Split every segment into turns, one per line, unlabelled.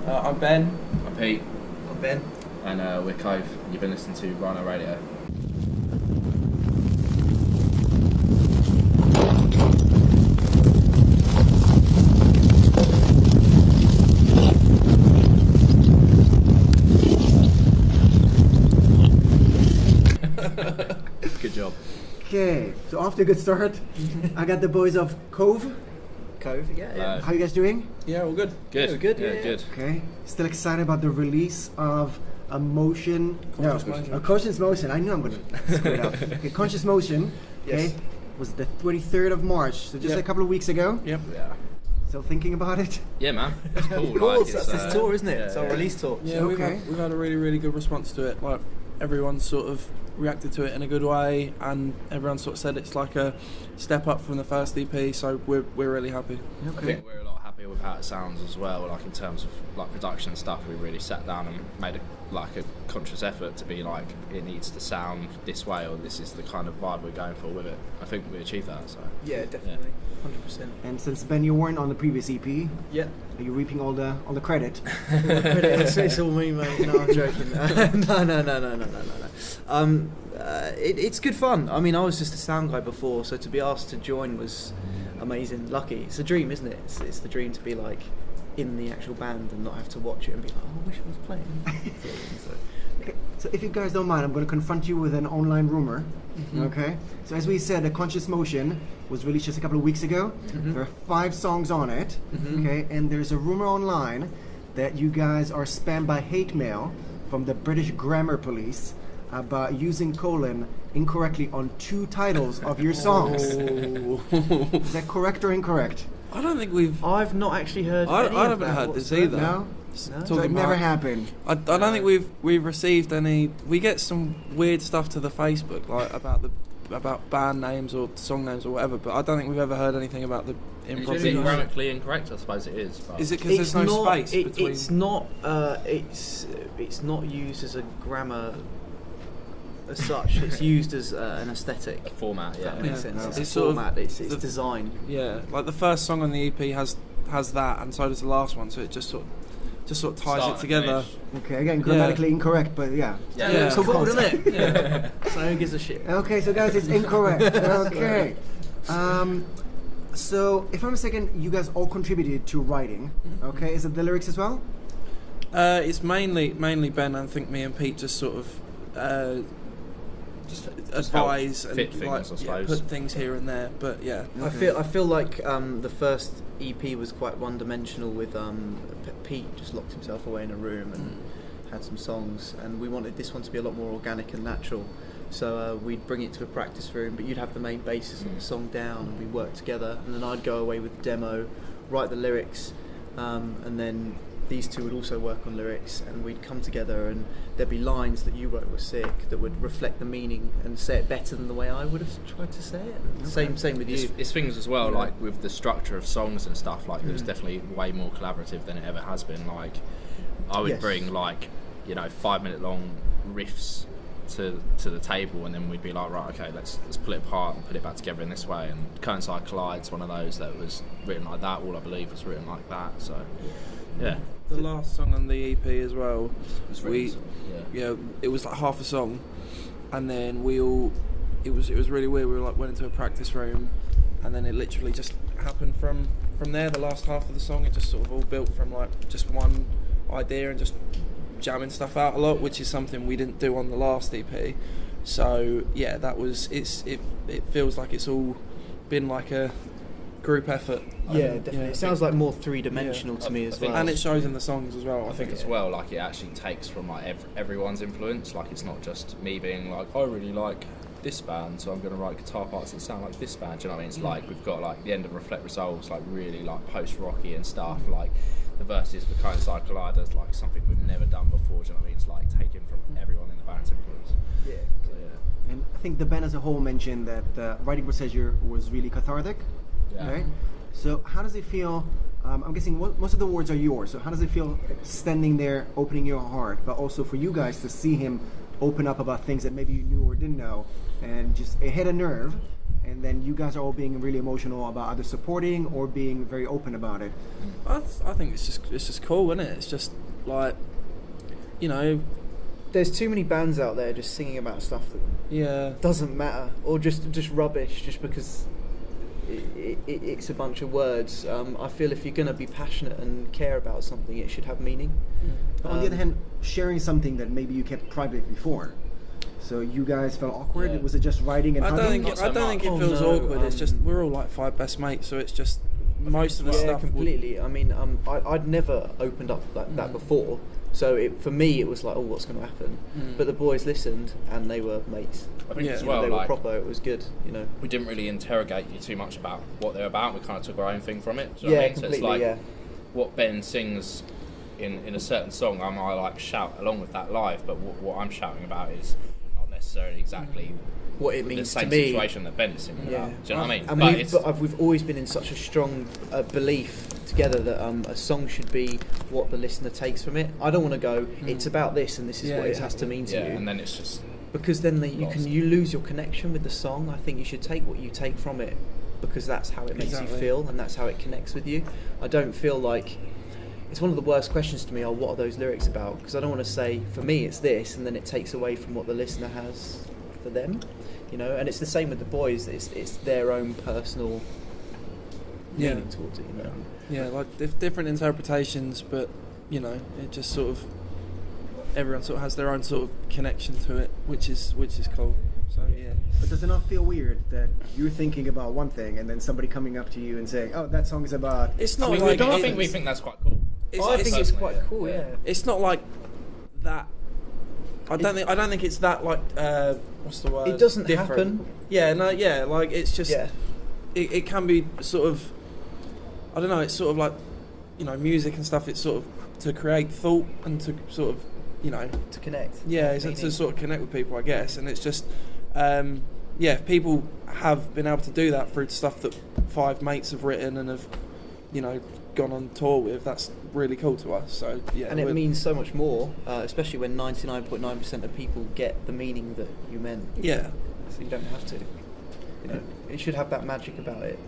I'm Ben.
I'm Pete.
I'm Ben.
And we're Cove. You've been listening to Rhino Radio. Good job.
Okay, so off to a good start. I got the boys of Cove.
Yeah.
How you guys doing?
Yeah, all good.
Good.
Yeah, good, yeah.
Good.
Okay, still excited about the release of a motion. Conscious Motion. I know I'm gonna screw it up. Okay, Conscious Motion. Okay,
Yes.
was the 23rd of March, so just a couple of weeks ago.
Yep.
Yeah.
Still thinking about it.
Yeah, man. It's cool.
Of course,
like,
that's his tour, isn't it?
yeah,
It's our release tour.
Yeah,
Okay.
we've had a really, really good response to it. Like, everyone's sort of reacted to it in a good way, and everyone sort of said it's like a step up from the first EP, so we're really happy.
I think we're a lot happier with how it sounds as well. Like in terms of like production and stuff, we really sat down and made a conscious effort to be like, it needs to sound this way, or this is the kind of vibe we're going for with it. I think we achieved that. So
Yeah, definitely. 100%.
And since Ben, you weren't on the previous EP,
Yeah.
are you reaping all the credit?
It's all me, mate. No, I'm joking. No. It's good fun. I mean, I was just a sound guy before, so to be asked to join was amazing. Lucky. It's a dream, isn't it? It's the dream to be like in the actual band and not have to watch it and be like, oh, I wish I was playing.
Okay, so if you guys don't mind, I'm going to confront you with an online rumor.
Mm-hmm.
Okay, so as we said, the Conscious Motion was released just a couple of weeks ago.
Mm-hmm.
There are 5 songs on it.
Mhm.
Okay, and there's a rumor online that you guys are spammed by hate mail from the British Grammar Police about using colon incorrectly on 2 titles of your songs. Is that correct or incorrect?
I don't think we've...
I've not actually heard
I
any of
haven't
that
heard this
whatsoever.
either.
No?
No?
So it never happened.
I don't think we've received any. We get some weird stuff to the Facebook, like about band names or song names or whatever, but I don't think we've ever heard anything about the
it's
improv.
grammatically incorrect, I suppose it is. But
Is it because there's no space between?
It's not. It's not used as a grammar as such. It's used as an aesthetic.
a format?
If that
Yeah.
makes
Yeah.
sense. It's
It's
a
sort of
format. It's
the-
design.
Yeah, like the first song on the EP has that, and so does the last one. So it just sort of ties
Start
it
and
together.
finish.
Okay, again, grammatically incorrect, but yeah.
Yeah.
So cool, isn't it?
Yeah.
So who gives a shit?
Okay, so guys, it's incorrect. Okay. So, if I'm mistaken, you guys all contributed to writing. Okay, is it the lyrics as well?
It's mainly Ben. I think me and Pete just sort of just advise and
fit things,
like,
I suppose.
put things here and there. But yeah,
I feel like the first EP was quite one-dimensional with Pete just locked himself away in a room and had some songs, and we wanted this one to be a lot more organic and natural. So we'd bring it to a practice room, but you'd have the main basis of the song down, and we'd work together, and then I'd go away with the demo, write the lyrics, and then these two would also work on lyrics, and we'd come together, and there'd be lines that you wrote were sick that would reflect the meaning and say it better than the way I would have tried to say it. Okay. Same with you.
It's things as well,
Yeah.
like with the structure of songs and stuff, like it was definitely way more collaborative than it ever has been. Like I would
Yes.
bring 5-minute long riffs to the table, and then we'd be like, right, okay, let's pull it apart and put it back together in this way. And Coincide Collide's one of those that was written like that. All I Believe was written like that. So yeah,
the last song on the EP as well.
it was written,
It was like half a song, and then it was really weird. We went into a practice room, and then it literally just happened from there. The last half of the song, it just sort of all built from like just one idea and just jamming stuff out a lot, which is something we didn't do on the last EP. So yeah, it feels like it's all been like a group effort.
Yeah, definitely. It sounds like more three-dimensional to me as well.
And it shows in the songs as well.
I think as well, like it actually takes from like everyone's influence. Like it's not just me being like, I really like this band, so I'm going to write guitar parts that sound like this band. Do you know what I mean? It's like we've got like the end of Reflect Resolves, like really like post-rocky and stuff. Like the verses for Coincide Collider's like something we've never done before. Do you know what I mean? It's like taken from everyone in the band's influence.
Yeah.
So, yeah.
And I think the band as a whole mentioned that the writing process was really cathartic.
Yeah.
Right? So how does it feel? I'm guessing most of the words are yours. So how does it feel standing there, opening your heart, but also for you guys to see him open up about things that maybe you knew or didn't know, and just it hit a nerve, and then you guys are all being really emotional about either supporting or being very open about it.
I think it's just cool, isn't it? It's just like, you know,
There's too many bands out there just singing about stuff that doesn't matter, or just rubbish, just because it's a bunch of words. I feel if you're going to be passionate and care about something, it should have meaning.
But on the other hand, sharing something that maybe you kept private before. So you guys felt awkward?
Yeah.
Was it just writing and
I don't
hugging?
think it feels awkward. It's just we're all like 5 best mates, so it's just most of the stuff.
Completely. I mean, I'd never opened up like that before, so for me it was like, oh, what's going to happen? But the boys listened and they were mates.
I think as
You
well,
know, they were
like,
proper. It was good. You know.
we didn't really interrogate you too much about what they're about. We kind of took our own thing from it. Do you know what I mean?
Completely.
So it's like
yeah.
what Ben sings in a certain song, I might like shout along with that live, but what I'm shouting about is not necessarily exactly
What it
the
means
same
to me.
situation that Ben is singing
Yeah.
about. Do you know what I mean?
And we've always been in such a strong belief together that a song should be what the listener takes from it. I don't want to go, it's about this and this is what it has to mean to you.
And then it's just
Because then you lose your connection with the song. I think you should take what you take from it, because that's how it makes you feel and that's how it connects with you. I don't feel like it's one of the worst questions to me. What are those lyrics about? Because I don't want to say, for me it's this, and then it takes away from what the listener has for them. You know, and it's the same with the boys. It's their own personal meaning towards it. You know.
Yeah, like different interpretations, but you know, it just sort of everyone sort of has their own sort of connection to it, which is cool. So yeah.
But does it not feel weird that you're thinking about one thing and then somebody coming up to you and saying, "Oh, that song is about"?
It's not
I
like
think we think that's quite cool.
I think it's quite cool. Yeah.
It's not like that. I don't think it's that like what's the word?
It doesn't
different.
happen.
Yeah, no, yeah, like it's just it can be sort of, I don't know, it's sort of like, you know, music and stuff, it's sort of to create thought and to sort of, you know,
To connect.
yeah, it's to sort of connect with people, I guess, and it's just if people have been able to do that through stuff that 5 mates have written and have, you know, gone on tour with, that's really cool to us. So yeah,
And it means so much more, especially when 99.9% of people get the meaning that you meant.
yeah.
So you don't have to. You know, it should have that magic about it.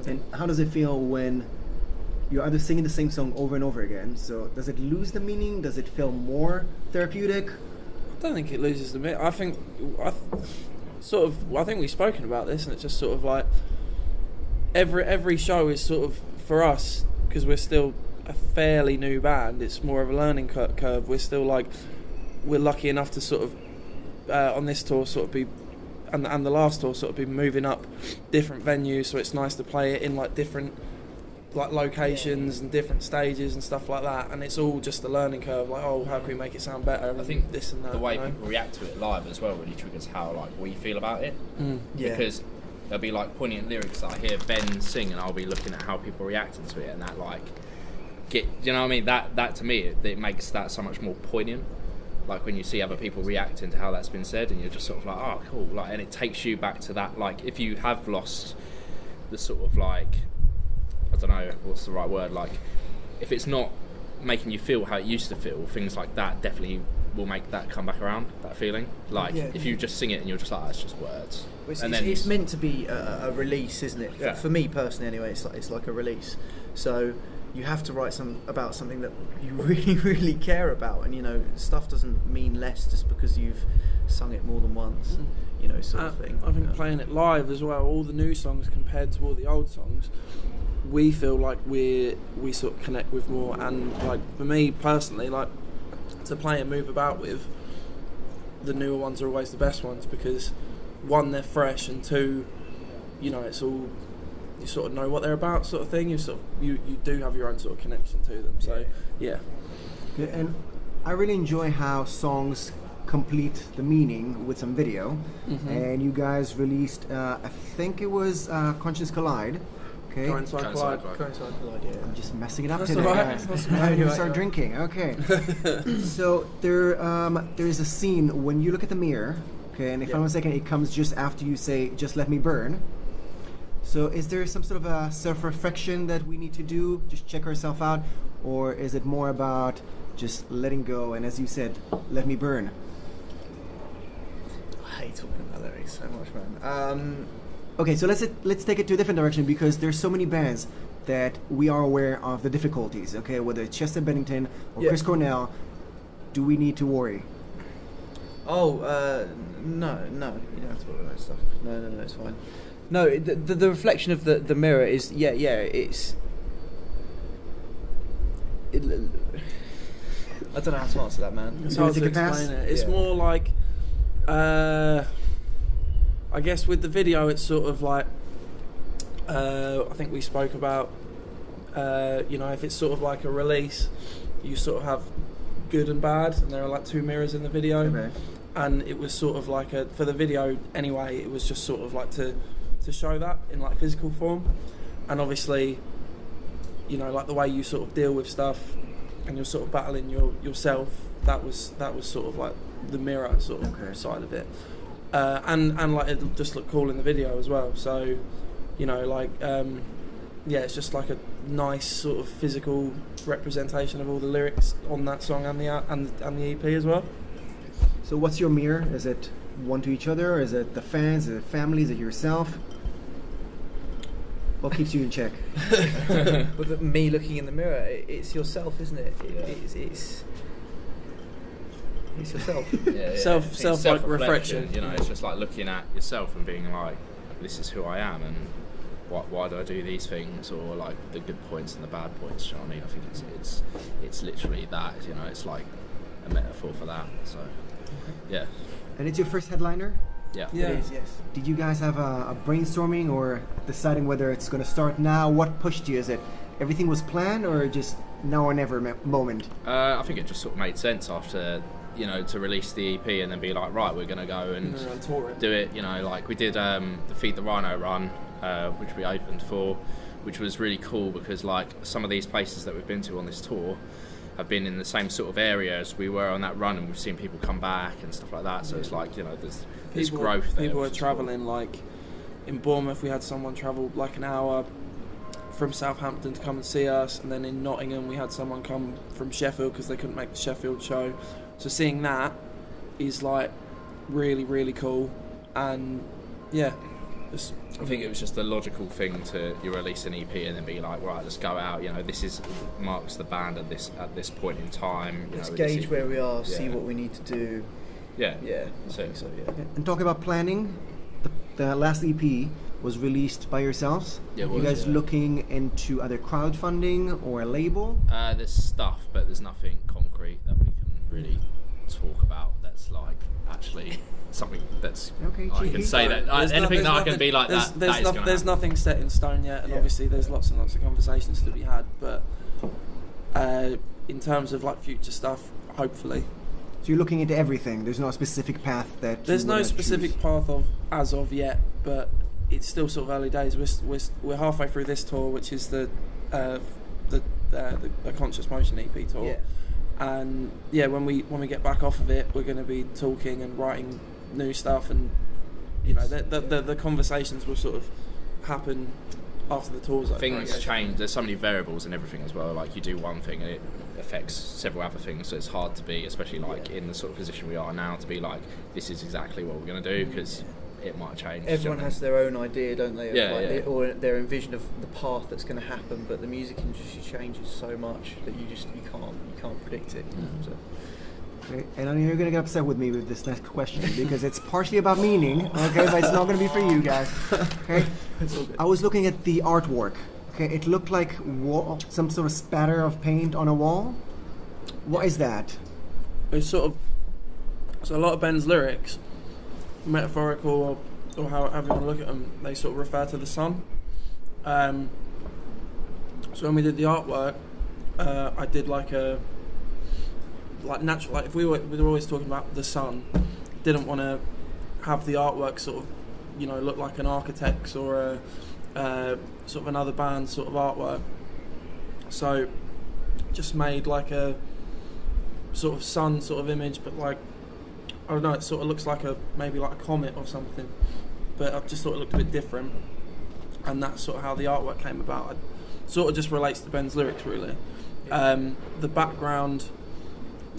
And how does it feel when you're either singing the same song over and over again? So does it lose the meaning? Does it feel more therapeutic?
I don't think it loses the meaning. I think we've spoken about this, and it's just sort of like every show is sort of, for us, because we're still a fairly new band, it's more of a learning curve. We're still like, we're lucky enough to sort of on this tour sort of be, and the last tour sort of be moving up different venues, so it's nice to play it in like different like locations and different stages and stuff like that, and it's all just a learning curve, like, oh, how can we make it sound better?
I think
this and that,
the way
you know?
people react to it live as well really triggers how like we feel about it.
Yeah.
Because there'll be like poignant lyrics that I hear Ben sing, and I'll be looking at how people are reacting to it, and that like you know what I mean? That to me it makes that so much more poignant. Like when you see other people reacting to how that's been said, and you're just sort of like, oh, cool. Like, and it takes you back to that. Like, if you have lost the sort of like, I don't know what's the right word. Like, if it's not making you feel how it used to feel, things like that definitely will make that come back around. That feeling. Like, if you just sing it and you're just like, oh, it's just words.
It's meant to be a release, isn't it?
Yeah.
For me personally, anyway, it's like a release. So you have to write about something that you really, really care about, and you know, stuff doesn't mean less just because you've sung it more than once. You know, sort of thing.
I think playing it live as well, all the new songs compared to all the old songs, we feel like we sort of connect with more. And like for me personally, like to play and move about with, the newer ones are always the best ones, because one, they're fresh, and two, you know, it's all, you sort of know what they're about, sort of thing. You do have your own sort of connection to them. So yeah.
And I really enjoy how songs complete the meaning with some video. And you guys released, I think it was Conscience Collide. Okay.
Coincide Collide.
Yeah.
I'm just messing it up
That's
today,
all right.
guys.
That's
I'm going to start drinking. Okay. So there is a scene when you look at the mirror. Okay, and if I'm mistaken, it comes just after you say, "Just let me burn." So is there some sort of a self-reflection that we need to do, just check ourselves out, or is it more about just letting go and, as you said, let me burn?
I hate talking about lyrics so much, man.
Okay, so let's take it to a different direction, because there's so many bands that we are aware of the difficulties. Okay, whether it's Chester Bennington or Chris Cornell, do we need to worry?
Oh, no, you don't have to worry about that stuff. No, it's fine. No, the reflection of the mirror is, it's... I don't know how to answer that, man.
It's hard to explain it. It's more like, I guess with the video, it's sort of like, I think we spoke about, if it's sort of like a release, you sort of have good and bad, and there are like two mirrors in the video.
Okay.
And it was sort of like for the video anyway, it was just sort of like to show that in like physical form. And obviously, like the way you sort of deal with stuff and you're sort of battling yourself, that was sort of like the mirror sort of side of it. And like it just looked cool in the video as well. So, it's just like a nice sort of physical representation of all the lyrics on that song and the EP as well.
So what's your mirror? Is it one to each other? Is it the fans? Is it family? Is it yourself? What keeps you in check?
With me looking in the mirror, it's yourself, isn't it? It's yourself.
Self like reflection.
It's just like looking at yourself and being like, this is who I am, and why do I do these things, or like the good points and the bad points. Do you know what I mean? I think it's literally that. It's like a metaphor for that. So. Yeah.
And it's your first headliner?
Yeah.
It is, yes.
Did you guys have a brainstorming or deciding whether it's going to start now? What pushed you? Is it everything was planned, or just now or never moment?
I think it just sort of made sense after, to release the EP and then be like, right, we're going to go and do it. Like we did the Feed the Rhino run, which we opened for, which was really cool because like some of these places that we've been to on this tour have been in the same sort of area as we were on that run, and we've seen people come back and stuff like that. So it's like, there's growth there.
People are travelling, like in Bournemouth we had someone travel like an hour from Southampton to come and see us, and then in Nottingham we had someone come from Sheffield because they couldn't make the Sheffield show. So seeing that is like really, really cool, and I think
it was just the logical thing to you release an EP and then be like, right, let's go out. This is marks the band at this point in time.
Let's gauge where we are, see what we need to do.
Yeah,
I think so. Yeah.
And talk about planning. The last EP was released by yourselves.
Yeah,
you guys looking into either crowdfunding or a label?
There's stuff, but there's nothing concrete that we can really talk about. That's like actually something that's I can say that anything that I can be like that.
There's nothing set in stone yet, and obviously there's lots and lots of conversations to be had. But in terms of like future stuff, hopefully.
So you're looking into everything. There's no specific path that.
There's no specific path as of yet, but it's still sort of early days. We're halfway through this tour, which is the Conscious Motion EP tour.
Yeah.
And when we get back off of it, we're going to be talking and writing new stuff, and the conversations will sort of happen after the tour's over.
Things change. There's so many variables and everything as well. Like you do one thing and it affects several other things, so it's hard to be, especially like in the sort of position we are now, to be like, this is exactly what we're going to do, because it might change.
Everyone has their own idea, don't they?
Or
their envision of the path that's going to happen, but the music industry changes so much that you can't predict it. So.
Okay. And I know you're going to get upset with me with this next question because it's partially about meaning, okay, but it's not going to be for you guys. Okay. I was looking at the artwork. Okay, it looked like some sort of spatter of paint on a wall. What is that?
It's a lot of Ben's lyrics, metaphorical or however you want to look at them, they sort of refer to the sun. So when we did the artwork, I did like natural, like if we were always talking about the sun, didn't want to have the artwork sort of look like an architect's or a sort of another band's sort of artwork. So just made like a sort of sun sort of image, but like I don't know, it sort of looks like maybe like a comet or something, but I just thought it looked a bit different, and that's sort of how the artwork came about. It sort of just relates to Ben's lyrics really. The background,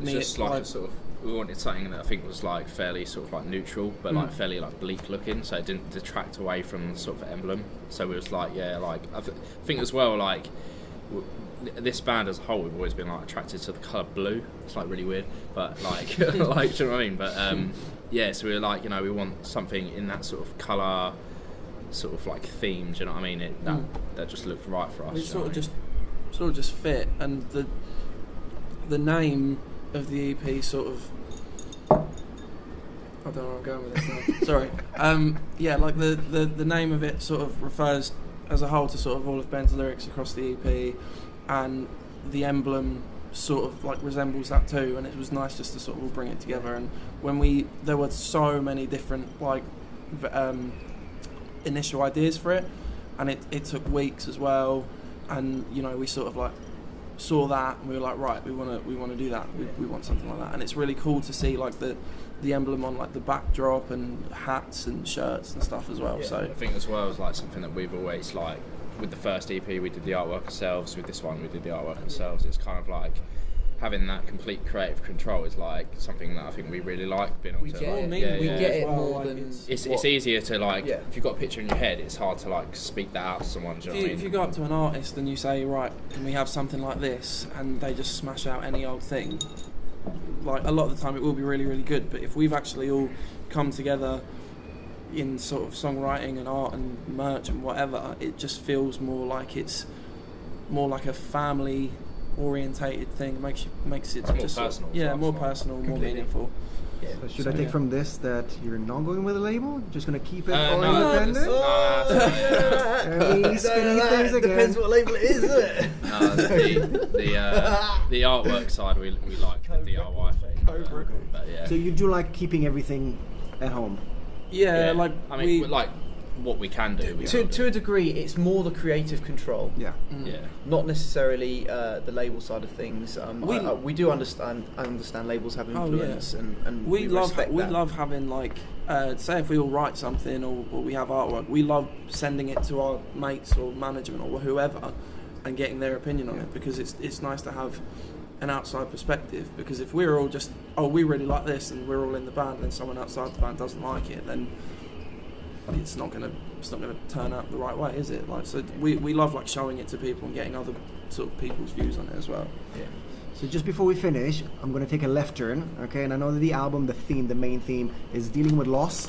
it's just like a sort of we wanted something that I think was like fairly sort of like neutral, but like fairly like bleak looking, so it didn't detract away from sort of emblem. So we was like, I think as well, like this band as a whole, we've always been like attracted to the colour blue. It's like really weird, but like, like, do you know what I mean? But so we were like, we want something in that sort of colour, sort of like theme. Do you know what I mean? That just looked right for us.
It sort of just fit, and the name of the EP sort of. I don't know where I'm going with this now. Sorry. Like the name of it sort of refers as a whole to sort of all of Ben's lyrics across the EP, and the emblem sort of like resembles that too, and it was nice just to sort of all bring it together. And when there were so many different like initial ideas for it, and it took weeks as well, and we sort of like saw that and we were like, right, we want to do that, we want something like that. And it's really cool to see like the emblem on like the backdrop and hats and shirts and stuff as well. So
I think as well is like something that we've always like, with the first EP we did the artwork ourselves, with this one we did the artwork ourselves. It's kind of like having that complete creative control is like something that I think we really like.
We get it more than
it's easier to like if you've got a picture in your head, it's hard to like speak that out to someone. Do you know what I mean?
If you go up to an artist and you say, right, can we have something like this, and they just smash out any old thing, like a lot of the time it will be really, really good. But if we've actually all come together in sort of songwriting and art and merch and whatever, it just feels more like it's more like a family orientated thing. Makes it
more
just
personal.
More personal, more meaningful.
So should I take from this that you're not going with a label? Just going to keep it all
no,
independent?
Depends what label it is, isn't it?
The artwork side, we like the DIY thing. But yeah.
So you do like keeping everything at home?
Yeah, like
I mean, we like what we can do.
To a degree, it's more the creative control.
Yeah.
Yeah.
Not necessarily the label side of things. We do understand. I understand labels have influence, and we
love having like say if we all write something or we have artwork, we love sending it to our mates or management or whoever and getting their opinion on it, because it's nice to have an outside perspective. Because if we're all just we really like this and we're all in the band and someone outside the band doesn't like it, then it's not gonna turn out the right way, is it? Like, so we love like showing it to people and getting other sort of people's views on it as well.
Yeah.
So just before we finish, I'm going to take a left turn, okay? And I know that the album, the main theme is dealing with loss,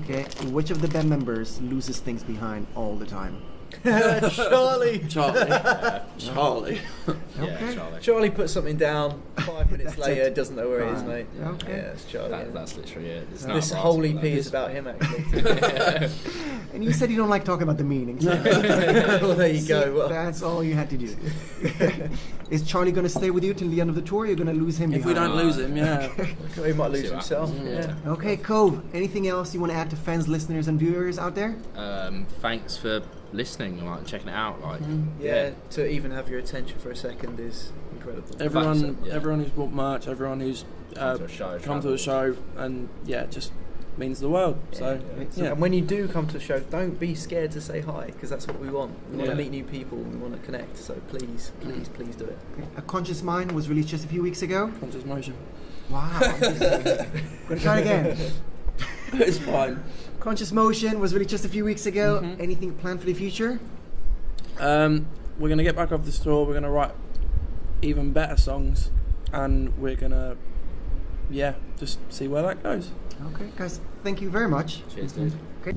okay? Which of the band members loses things behind all the time?
Charlie.
Charlie.
Okay.
Charlie puts something down. 5 minutes later, doesn't know where it is, mate.
Okay.
Yeah, it's Charlie.
That's literally it.
This whole EP is about him, actually.
And you said you don't like talking about the meanings.
Well, there you go. Well,
that's all you had to do. Is Charlie going to stay with you till the end of the tour? Or you're going to lose him?
If we don't lose him,
he might lose himself. Yeah.
Okay, Cove. Anything else you want to add to fans, listeners, and viewers out there?
Thanks for listening, like checking it out. Like,
to even have your attention for a second is incredible.
Everyone who's bought merch, everyone who's come to a show, and just means the world.
And when you do come to a show, don't be scared to say hi, because that's what we want. We want to meet new people, we want to connect. So please do it.
Okay. A Conscious Mind was released just a few weeks ago.
Conscious Motion.
Wow. Gonna try it again.
It's fine.
Conscious Motion was released just a few weeks ago. Anything planned for the future?
We're going to get back off this tour. We're going to write even better songs, and we're going to just see where that goes.
Okay, guys, thank you very much.
Cheers, dude.
Okay.